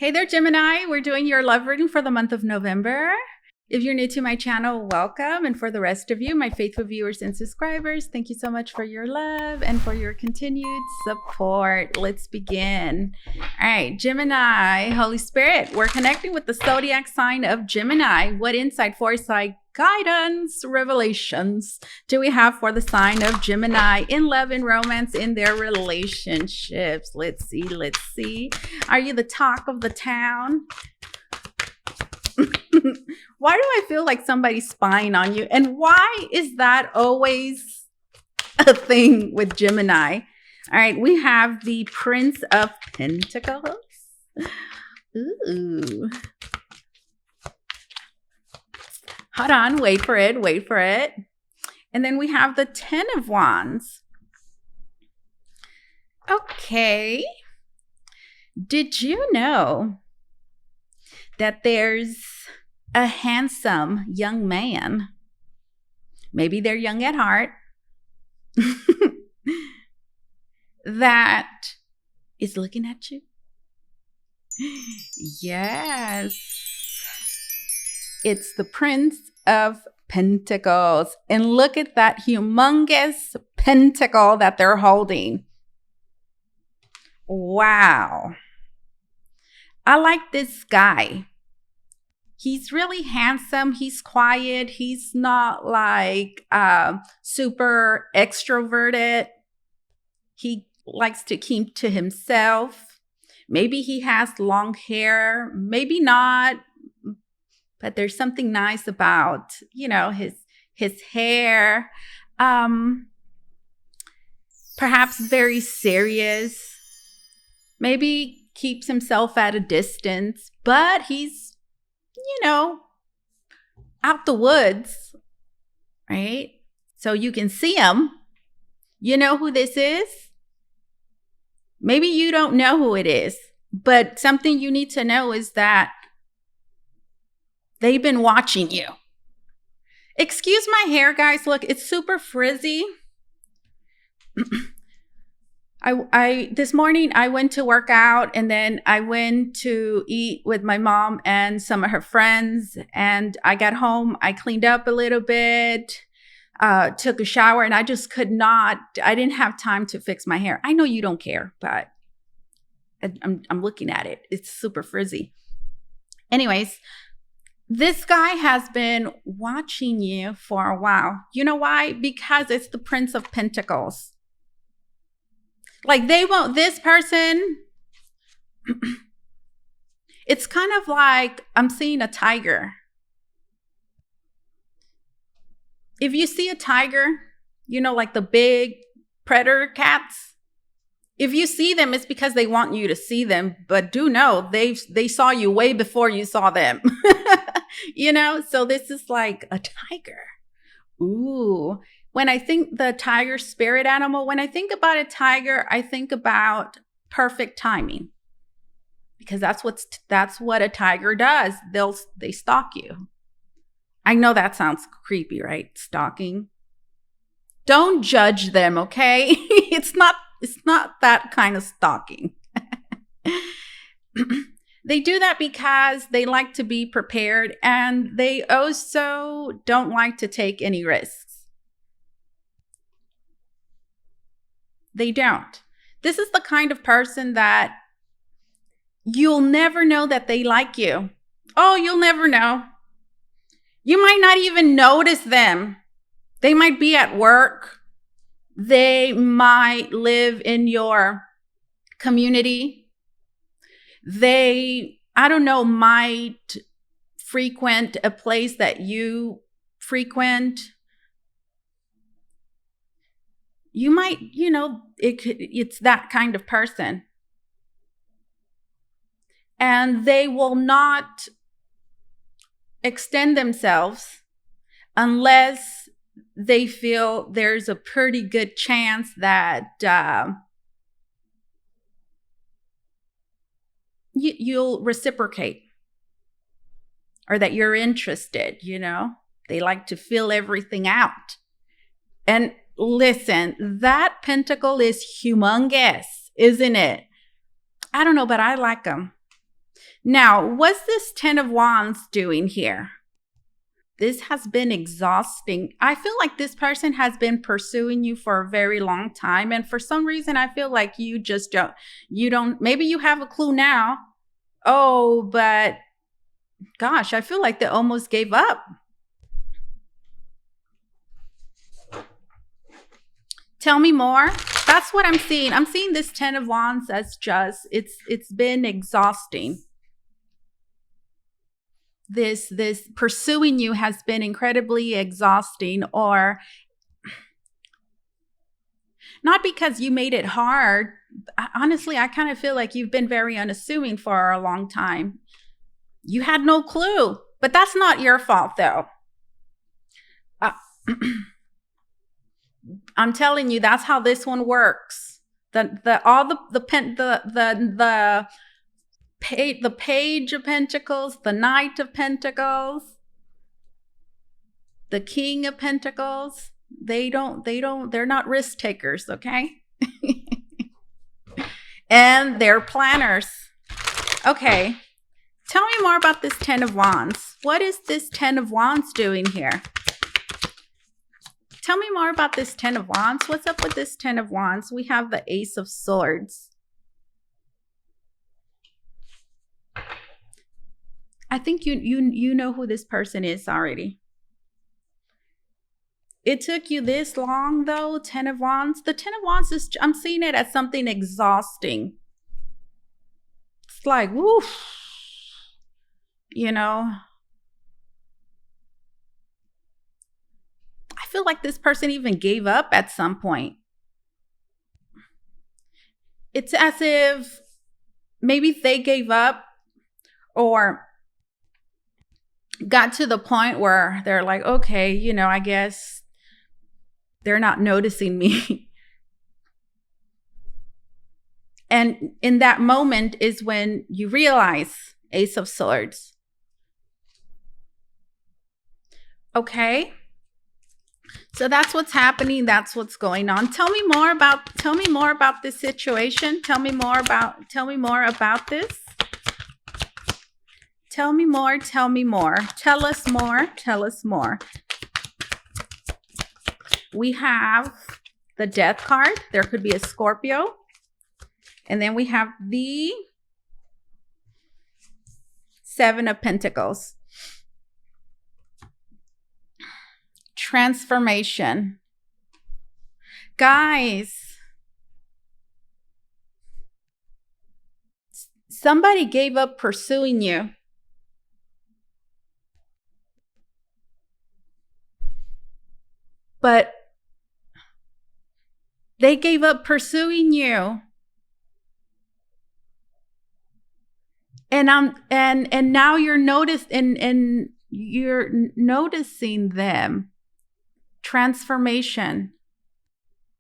Hey there, Gemini. We're doing your love reading for the month of November. If you're new to my channel, welcome. And for the rest of you, my faithful viewers and subscribers, thank you so much for your love and for your continued support. Let's begin. All right, Gemini, Holy Spirit, we're connecting with the zodiac sign of Gemini. What insight, foresight, guidance, revelations do we have for the sign of Gemini in love and romance in their relationships? Let's see. Are you the talk of the town? Why do I feel like somebody's spying on you? And why is that always a thing with Gemini? All right, we have the Prince of Pentacles. Ooh. Hold on, wait for it. And then we have the Ten of Wands. Okay. Did you know that there's a handsome young man, maybe they're young at heart, that is looking at you? Yes. It's the Prince of Pentacles. And look at that humongous pentacle that they're holding. Wow. I like this guy. He's really handsome. He's quiet. He's not like super extroverted. He likes to keep to himself. Maybe he has long hair, maybe not, but there's something nice about, his hair. Perhaps very serious. Maybe keeps himself at a distance, but he's out the woods, right? So you can see him. You know who this is? Maybe you don't know who it is, but something you need to know is that they've been watching you. Excuse my hair, guys. Look, it's super frizzy. This morning I went to work out, and then I went to eat with my mom and some of her friends, and I got home, I cleaned up a little bit, took a shower, and I didn't have time to fix my hair. I know you don't care, but I'm looking at it. It's super frizzy. Anyways, this guy has been watching you for a while. You know why? Because it's the Prince of Pentacles. Like this person, it's kind of like I'm seeing a tiger. If you see a tiger, like the big predator cats, if you see them, it's because they want you to see them. But do know, they saw you way before you saw them. So this is like a tiger. Ooh. When I think the tiger spirit animal, when I think about a tiger, I think about perfect timing, because that's what a tiger does. They stalk you. I know that sounds creepy, right? Stalking. Don't judge them, okay? It's not that kind of stalking. They do that because they like to be prepared, and they also don't like to take any risks. They don't. This is the kind of person that you'll never know that they like you. Oh, you'll never know. You might not even notice them. They might be at work. They might live in your community. They, might frequent a place that you frequent. You might, it's that kind of person. And they will not extend themselves unless they feel there's a pretty good chance that you'll reciprocate, or that you're interested, They like to fill everything out. And listen, that pentacle is humongous, isn't it? I don't know, but I like them. Now, what's this 10 of Wands doing here? This has been exhausting. I feel like this person has been pursuing you for a very long time. And for some reason, I feel like you don't, maybe you have a clue now. Oh, but gosh, I feel like they almost gave up. Tell me more. That's what I'm seeing. I'm seeing this 10 of Wands as just, it's been exhausting. This pursuing you has been incredibly exhausting, or not because you made it hard. Honestly, I kind of feel like you've been very unassuming for a long time. You had no clue, but that's not your fault though. I'm telling you, that's how this one works. The Page of Pentacles, the Knight of Pentacles, the King of Pentacles, they're not risk takers, okay? And they're planners. Okay, tell me more about this 10 of Wands. What is this 10 of Wands doing here? Tell me more about this 10 of Wands. What's up with this 10 of Wands? We have the Ace of Swords. I think you know who this person is already. It took you this long though, 10 of Wands. The 10 of Wands is, I'm seeing it as something exhausting. It's like, woof, you know. I feel like this person even gave up at some point. It's as if maybe they gave up or got to the point where they're like, okay, you know, I guess they're not noticing me. And in that moment is when you realize, Ace of Swords. Okay. So that's what's happening. That's what's going on. Tell me more about this situation. Tell me more about this. Tell me more. Tell us more. We have the Death card. There could be a Scorpio. And then we have the Seven of Pentacles. Transformation. Guys, somebody gave up pursuing you. But they gave up pursuing you. And now you're you're noticing them. Transformation.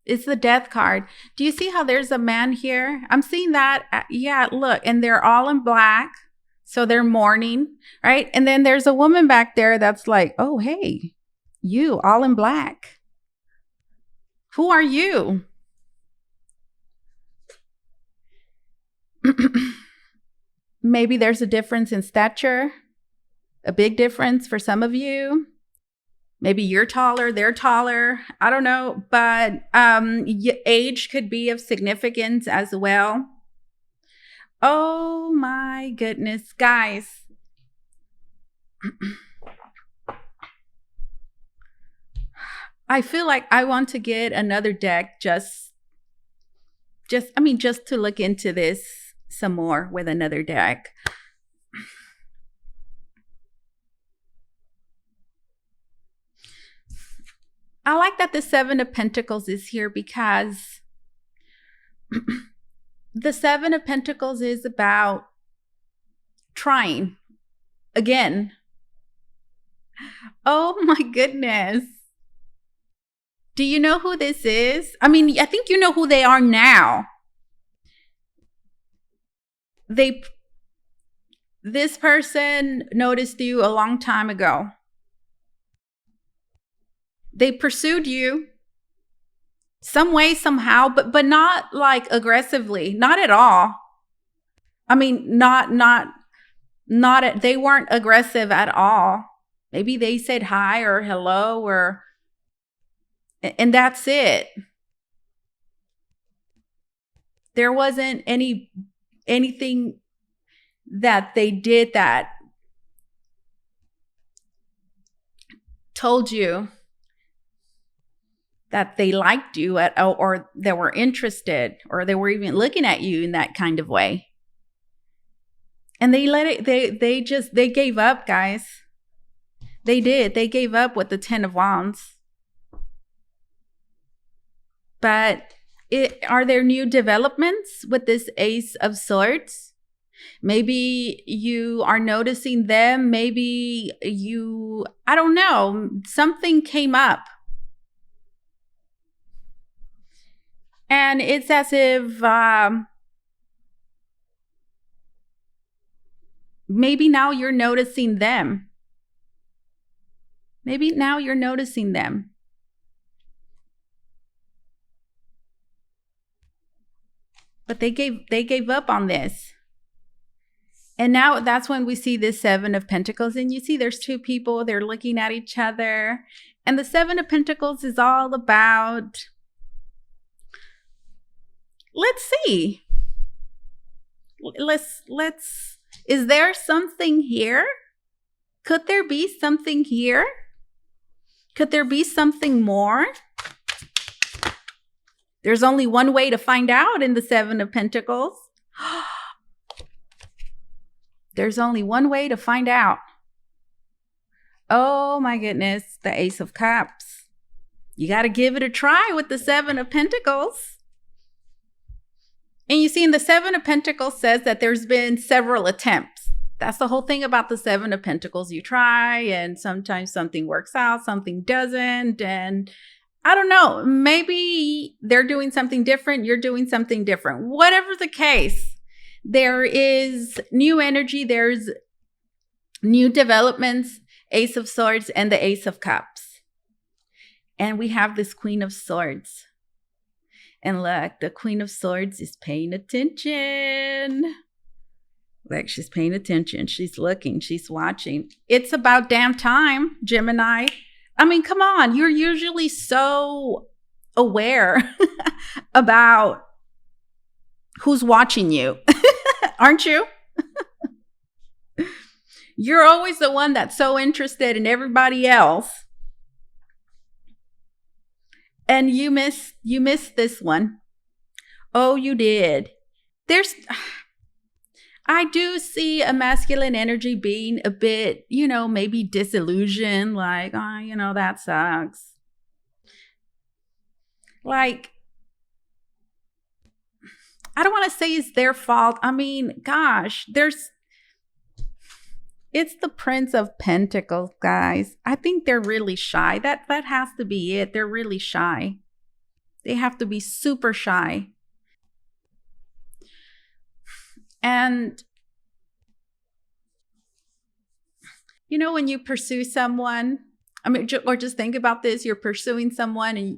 It's the Death card. Do you see how there's a man here? I'm seeing that. Yeah, look, and they're all in black. So they're mourning, right? And then there's a woman back there that's like, oh, hey, you all in black. Who are you? Maybe there's a difference in stature, a big difference for some of you. Maybe you're taller, they're taller. I don't know, but age could be of significance as well. Oh my goodness, guys. I feel like I want to get another deck just to look into this some more with another deck. I like that the Seven of Pentacles is here because the Seven of Pentacles is about trying again. Oh my goodness. Do you know who this is? I mean, I think you know who they are now. This person noticed you a long time ago. They pursued you some way, somehow, but not like aggressively, not at all. I mean, not They weren't aggressive at all. Maybe they said hi or hello and that's it. There wasn't anything that they did that told you that they liked you or they were interested, or they were even looking at you in that kind of way. And they gave up, guys. They did. They gave up with the 10 of Wands. But are there new developments with this Ace of Swords? Maybe you are noticing them. Maybe I don't know, something came up. And it's as if maybe now you're noticing them. Maybe now you're noticing them. But they gave up on this. And now that's when we see this 7 of Pentacles. And you see there's two people, they're looking at each other. And the 7 of Pentacles is all about, let's see. Is there something here? Could there be something here? Could there be something more? There's only one way to find out in the 7 of Pentacles. There's only one way to find out. Oh my goodness, the Ace of Cups. You got to give it a try with the 7 of Pentacles. And you see, in the 7 of Pentacles says that there's been several attempts. That's the whole thing about the 7 of Pentacles. You try, and sometimes something works out, something doesn't. And I don't know, maybe they're doing something different, you're doing something different. Whatever the case, there is new energy, there's new developments, Ace of Swords and the Ace of Cups. And we have this Queen of Swords. And look, the Queen of Swords is paying attention. Like, she's paying attention, she's looking, she's watching. It's about damn time, Gemini. I mean, come on, you're usually so aware about who's watching you, aren't you? You're always the one that's so interested in everybody else. And you missed this one. Oh, you did. I do see a masculine energy being a bit, maybe disillusioned, like, oh, that sucks. Like, I don't want to say it's their fault. I mean, gosh, it's the Prince of Pentacles, guys. I think they're really shy. That has to be it. They're really shy. They have to be super shy. And, when you pursue someone, or just think about this, you're pursuing someone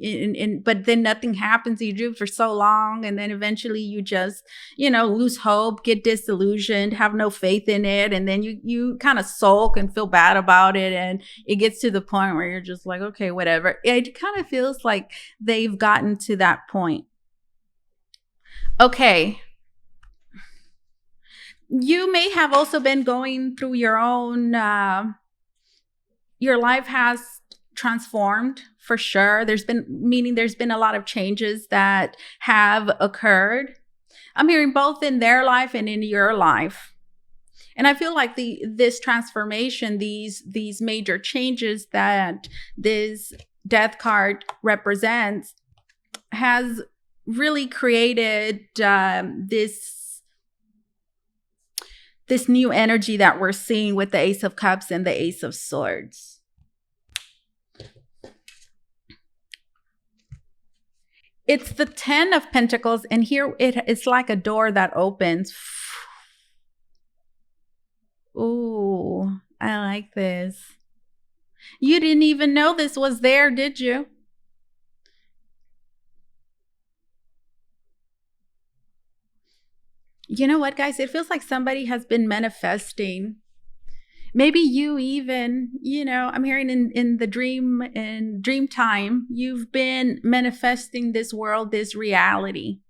but then nothing happens. You do it for so long, and then eventually you just, lose hope, get disillusioned, have no faith in it. And then you kind of sulk and feel bad about it. And it gets to the point where you're just like, okay, whatever. It kind of feels like they've gotten to that point. Okay. You may have also been going through your own, your life has transformed for sure. There's been a lot of changes that have occurred. I'm hearing both in their life and in your life. And I feel like this transformation, these major changes that this Death card represents, has really created this new energy that we're seeing with the Ace of Cups and the Ace of Swords. It's the 10 of Pentacles, and here it's like a door that opens. Ooh, I like this. You didn't even know this was there, did you? You know what, guys? It feels like somebody has been manifesting Maybe you even, I'm hearing in the dream time, you've been manifesting this world, this reality.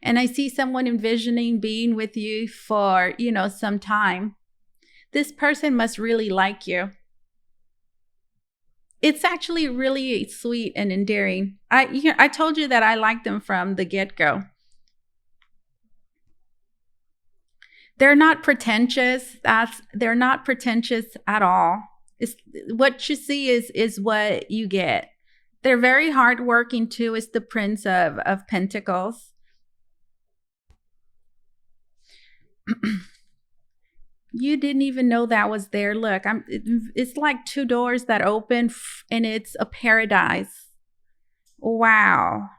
And I see someone envisioning being with you for, some time. This person must really like you. It's actually really sweet and endearing. I told you that I like them from the get-go. They're not pretentious. They're not pretentious at all. What you see is what you get. They're very hardworking too. It's the Prince of Pentacles. You didn't even know that was there. Look, it's like two doors that open and it's a paradise. Wow.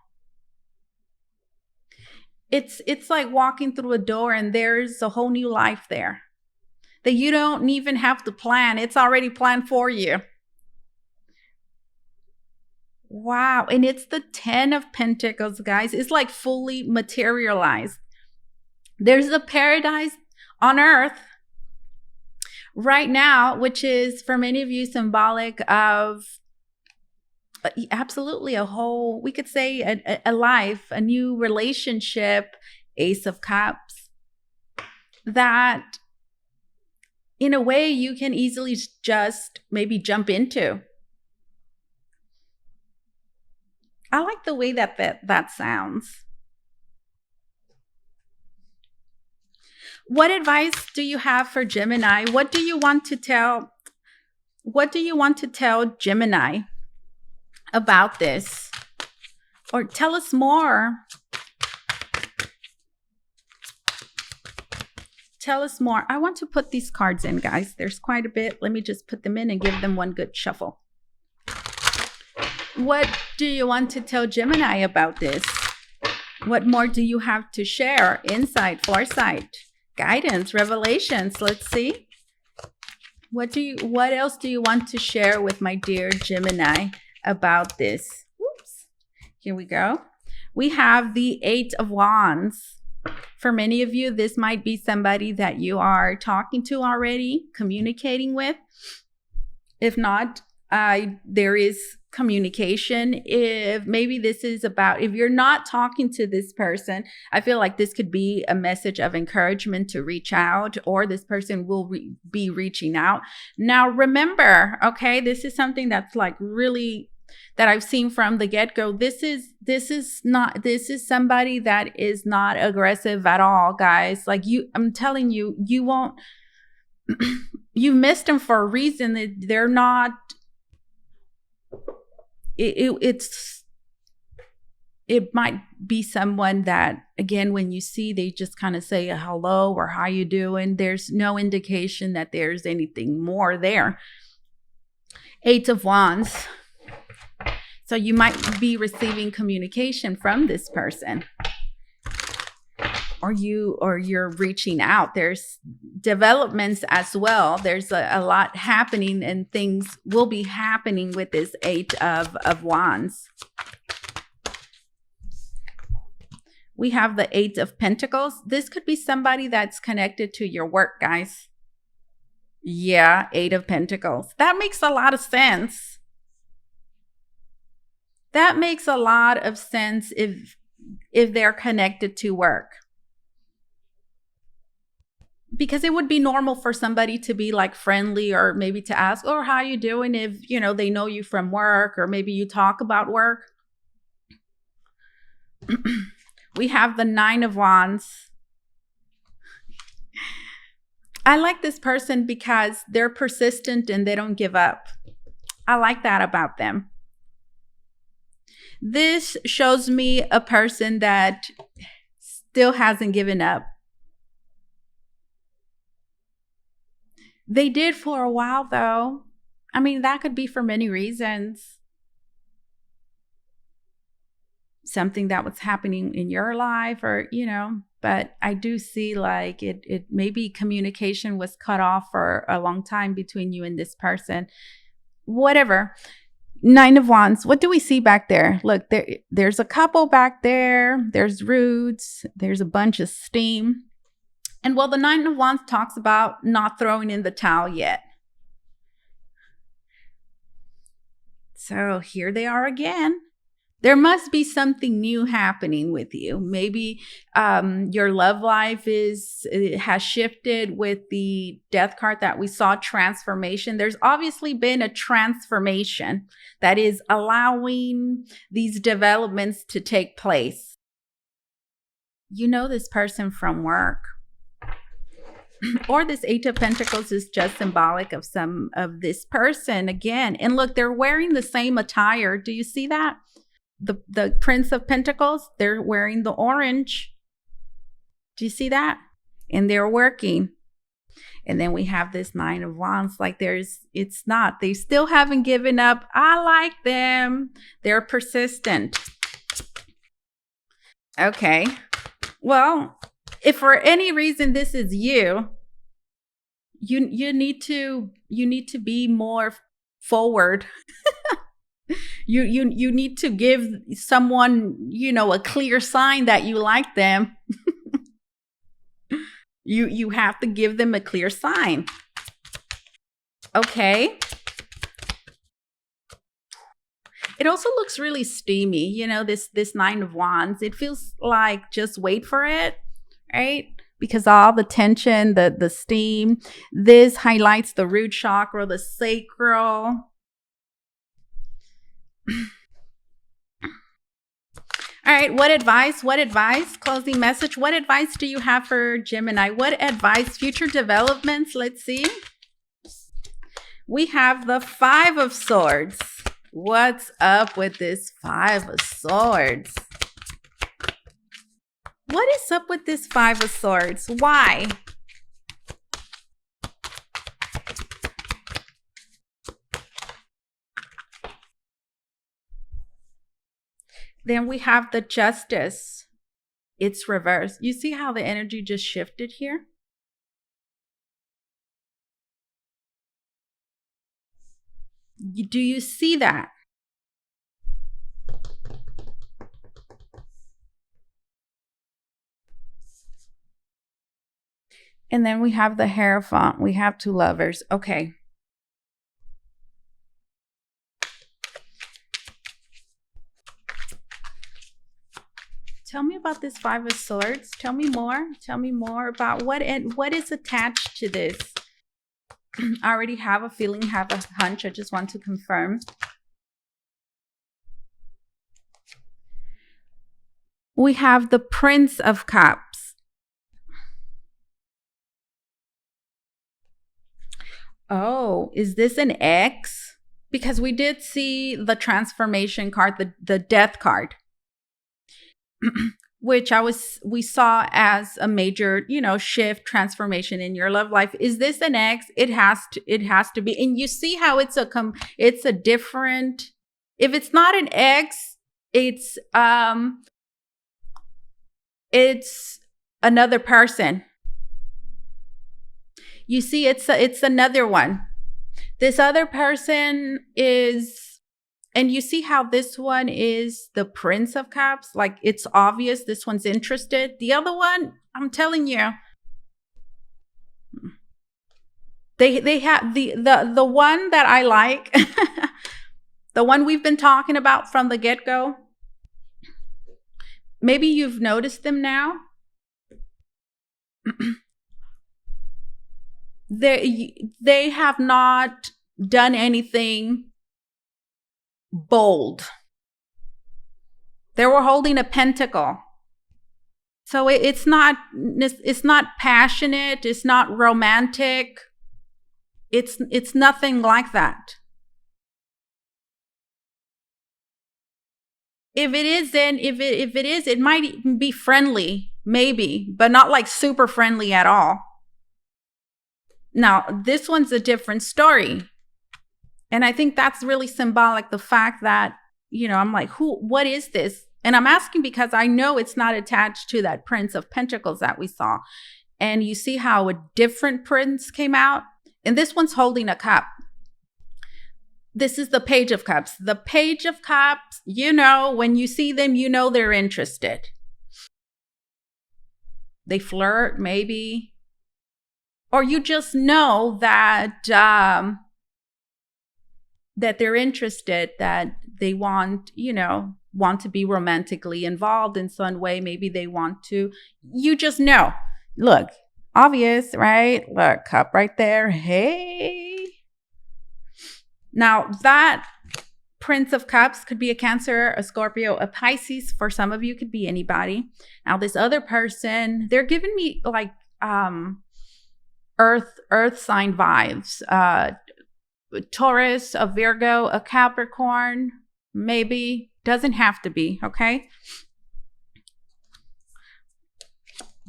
It's like walking through a door and there's a whole new life there that you don't even have to plan. It's already planned for you. Wow. And it's the 10 of Pentacles, guys. It's like fully materialized. There's a paradise on earth right now, which is for many of you symbolic of absolutely a whole, we could say a life, a new relationship, Ace of Cups, that in a way you can easily just maybe jump into. I like the way that sounds. What advice do you have for Gemini? What do you want to tell Gemini about this? Or tell us more. Tell us more. I want to put these cards in, guys. There's quite a bit. Let me just put them in and give them one good shuffle. What do you want to tell Gemini about this? What more do you have to share? Insight, foresight, guidance, revelations. Let's see. What else do you want to share with my dear Gemini about this? Whoops. Here we go. We have the 8 of Wands. For many of you, this might be somebody that you are talking to already, communicating with. If not, there is communication. If maybe this is about, if you're not talking to this person, I feel like this could be a message of encouragement to reach out, or this person will be reaching out. Now, remember, okay, this is something that's like really that I've seen from the get-go. This is somebody that is not aggressive at all, guys. Like I'm telling you, you won't, you missed them for a reason. They're not, it might be someone that, again, when you see, they just kind of say a hello or how you doing. There's no indication that there's anything more there. 8 of Wands. So you might be receiving communication from this person, or you're reaching out. There's developments as well. There's a lot happening, and things will be happening with this 8 of Wands. We have the 8 of Pentacles. This could be somebody that's connected to your work, guys. Yeah, 8 of Pentacles. That makes a lot of sense. That makes a lot of sense if they're connected to work. Because it would be normal for somebody to be like friendly, or maybe to ask, oh, how you doing, if, they know you from work, or maybe you talk about work. We have the 9 of Wands. I like this person because they're persistent and they don't give up. I like that about them. This shows me a person that still hasn't given up. They did for a while, though. I mean, that could be for many reasons. Something that was happening in your life, or, but I do see like it maybe communication was cut off for a long time between you and this person. Whatever. 9 of Wands. What do we see back there? Look, there's a couple back there. There's roots. There's a bunch of steam. And well, the Nine of Wands talks about not throwing in the towel yet. So here they are again. There must be something new happening with you. Maybe your love life has shifted with the Death card that we saw, transformation. There's obviously been a transformation that is allowing these developments to take place. You know this person from work. Or this Eight of Pentacles is just symbolic of some of this person again. And look, they're wearing the same attire. Do you see that? The Prince of Pentacles, they're wearing the orange. Do you see that? And they're working. And then we have this Nine of Wands. Like they still haven't given up. I like them. They're persistent. Okay. Well, if for any reason this is you need to be more forward. you need to give someone, a clear sign that you like them. you have to give them a clear sign. Okay. It also looks really steamy, this Nine of Wands. It feels like just wait for it. Right? Because all the tension, the steam, this highlights the root chakra, the sacral. All right, what advice? Closing message. What advice do you have for Gemini? What advice? Future developments. Let's see. We have the Five of Swords. What's up with this Five of Swords? What is up with this Five of Swords? Why? Then we have the Justice. It's reversed. You see how the energy just shifted here? Do you see that? And then we have the Hierophant. We have two lovers. Okay. Tell me about this Five of Swords. Tell me more. Tell me more about what is attached to this. I already have a feeling, have a hunch. I just want to confirm. We have the Prince of Cups. Oh, is this an X? Because we did see the transformation card, the Death card, which we saw as a major, shift, transformation in your love life. Is this an X? It has to be. And you see how it's a different. If it's not an X, it's another person. You see, it's another one. This other person is, and you see how this one is the Prince of Cups. Like, it's obvious this one's interested. The other one, I'm telling you, they have the one that I like, the one we've been talking about from the get-go. Maybe you've noticed them now. They have not done anything bold. They were holding a pentacle. So it's not passionate, it's not romantic. It's nothing like that. If it isn't, if it is, it might even be friendly, maybe, but not like super friendly at all. Now, this one's a different story. And I think that's really symbolic, the fact that, I'm like, what is this? And I'm asking because I know it's not attached to that Prince of Pentacles that we saw. And you see how a different prince came out? And this one's holding a cup. This is the Page of Cups. The Page of Cups, when you see them, they're interested. They flirt, maybe. Or you just know that that they're interested, that they want, want to be romantically involved in some way. Maybe they want to. You just know. Look, obvious, right? Look, cup right there. Hey. Now, that Prince of Cups could be a Cancer, a Scorpio, a Pisces. For some of you, could be anybody. Now, this other person, they're giving me like earth sign vibes. Taurus, a Virgo, a Capricorn, maybe. Doesn't have to be, okay?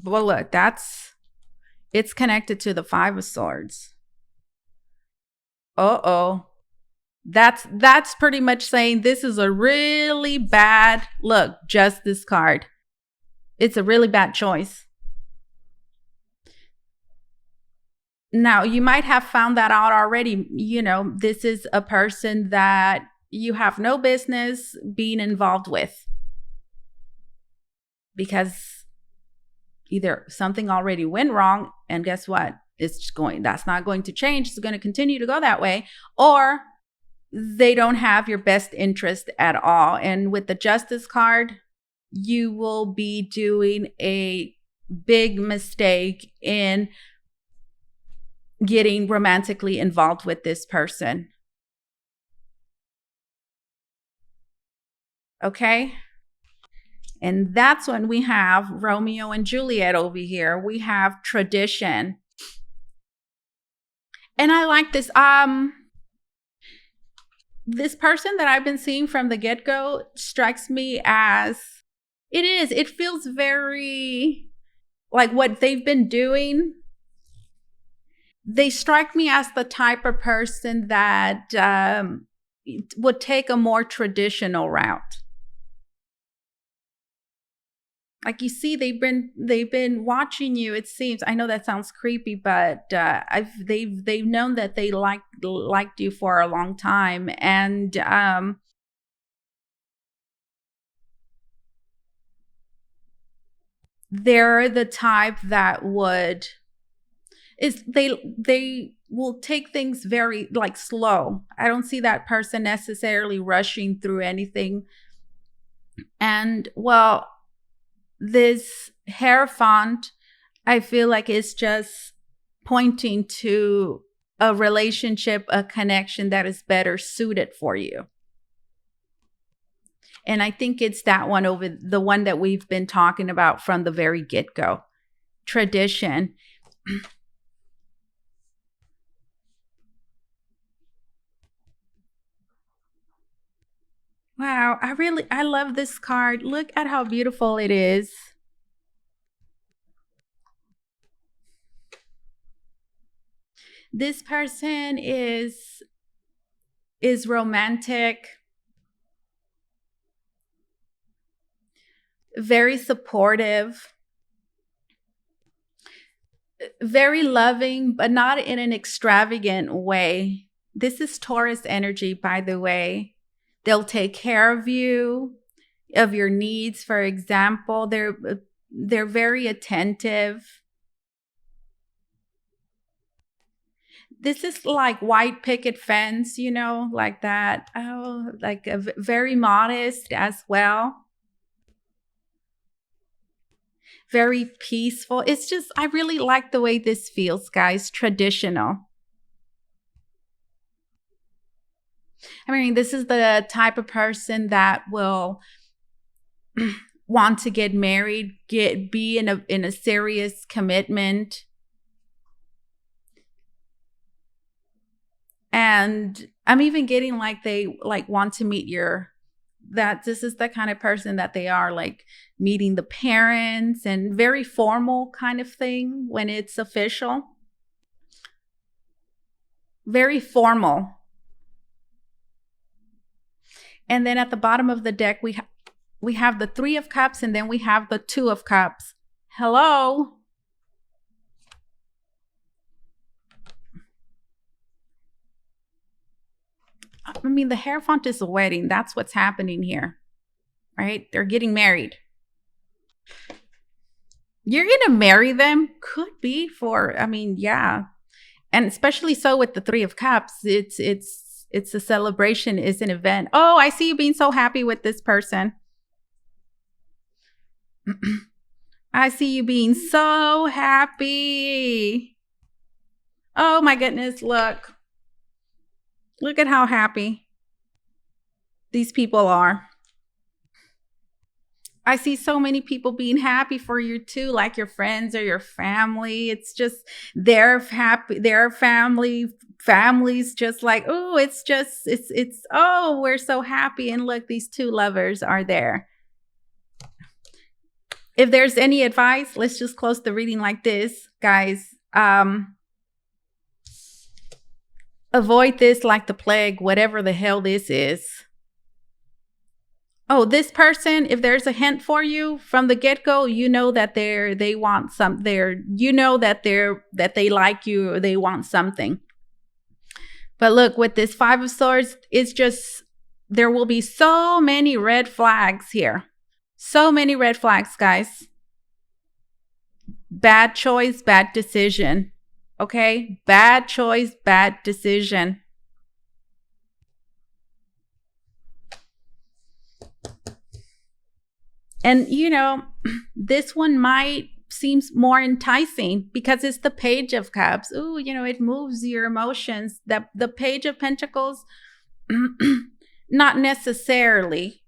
Well, look, it's connected to the Five of Swords. Uh-oh. That's pretty much saying this is a really bad, look, Justice card. It's a really bad choice. Now, you might have found that out already. This is a person that you have no business being involved with, because either something already went wrong, and guess what? That's not going to change. It's going to continue to go that way. Or they don't have your best interest at all. And with the Justice card, you will be doing a big mistake in getting romantically involved with this person. Okay? And that's when we have Romeo and Juliet over here. We have tradition. And I like this. This person that I've been seeing from the get-go strikes me as, it feels very like what they've been doing. They strike me as the type of person that would take a more traditional route. Like, you see, they've been watching you. It seems. I know that sounds creepy, but they've known that they liked you for a long time, and they're the type that they will take things very like slow. I don't see that person necessarily rushing through anything. And well, this Hierophant, I feel like it's just pointing to a relationship, a connection that is better suited for you. And I think it's that one over the one that we've been talking about from the very get-go. Tradition. Wow, I love this card. Look at how beautiful it is. This person is romantic, very supportive, very loving, but not in an extravagant way. This is Taurus energy, by the way. They'll take care of you, of your needs. For example, they're very attentive. This is like white picket fence, like that. Oh, like very modest as well. Very peaceful. It's just, I really like the way this feels, guys. Traditional. I mean, this is the type of person that will want to get married, be in a serious commitment. And I'm even getting like they like want to meet this is the kind of person that they are, like meeting the parents, and very formal kind of thing when it's official. Very formal. And then at the bottom of the deck, we have the Three of Cups, and then we have the Two of Cups. Hello? I mean, the Hierophant is a wedding. That's what's happening here, right? They're getting married. You're going to marry them. Could be for, I mean, yeah. And especially so with the Three of Cups, it's a celebration, it's an event. Oh, I see you being so happy with this person. I see you being so happy. Oh my goodness, look. Look at how happy these people are. I see so many people being happy for you too, like your friends or your family. It's just they're happy, their families just like, oh, it's oh, we're so happy. And look, these two lovers are there. If there's any advice, let's just close the reading like this, guys. Avoid this like the plague, whatever the hell this is. Oh, this person, if there's a hint for you from the get-go, you know that they want some there, you know that they like you or they want something. But look, with this Five of Swords, it's just there will be so many red flags here. So many red flags, guys. Bad choice, bad decision. Okay? Bad choice, bad decision. And, you know, this one might seem more enticing because it's the Page of Cups. Ooh, you know, it moves your emotions. The Page of Pentacles, not necessarily.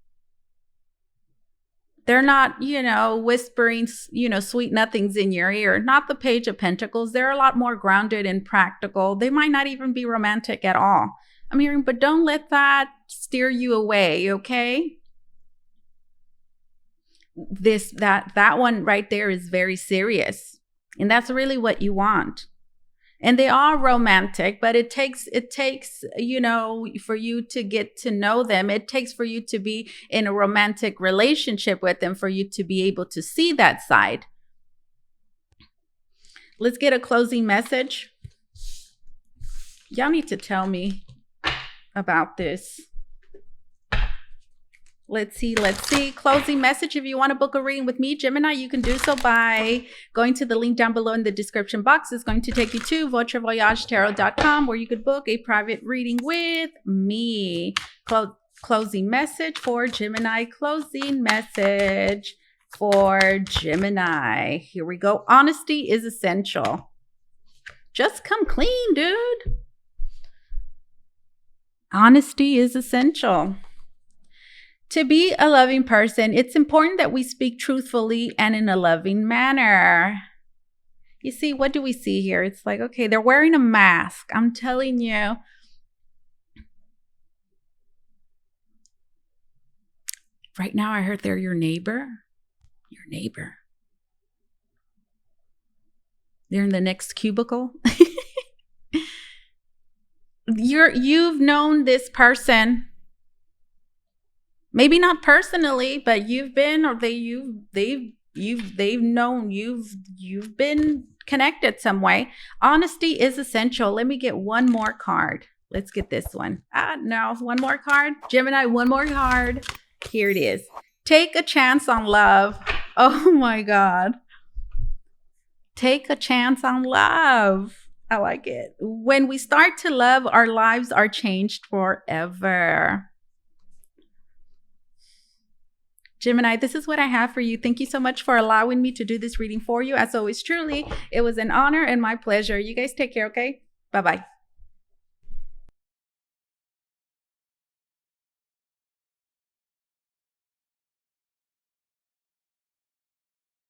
They're not, you know, whispering, you know, sweet nothings in your ear. Not the Page of Pentacles. They're a lot more grounded and practical. They might not even be romantic at all. I'm hearing, but don't let that steer you away, okay? That one right there is very serious, and that's really what you want. And they are romantic, but it takes, you know, for you to get to know them. It takes for you to be in a romantic relationship with them for you to be able to see that side. Let's get a closing message. Y'all need to tell me about this. Let's see. Closing message. If you want to book a reading with me, Gemini, you can do so by going to the link down below in the description box. It's going to take you to Votre, Voyage, Tarot.com, where you could book a private reading with me. Closing message for Gemini. Closing message for Gemini. Here we go. Honesty is essential. Just come clean, dude. Honesty is essential. To be a loving person, it's important that we speak truthfully and in a loving manner. You see, what do we see here? It's like, okay, they're wearing a mask. I'm telling you. Right now, I heard they're your neighbor. Your neighbor. They're in the next cubicle. You've known this person. Maybe not personally, but you've been, or they've known you've been connected some way. Honesty is essential. Let me get one more card. Let's get this one. No, one more card. Gemini, one more card. Here it is. Take a chance on love. Oh my God. Take a chance on love. I like it. When we start to love, our lives are changed forever. Gemini, this is what I have for you. Thank you so much for allowing me to do this reading for you. As always, truly, it was an honor and my pleasure. You guys take care, okay? Bye-bye.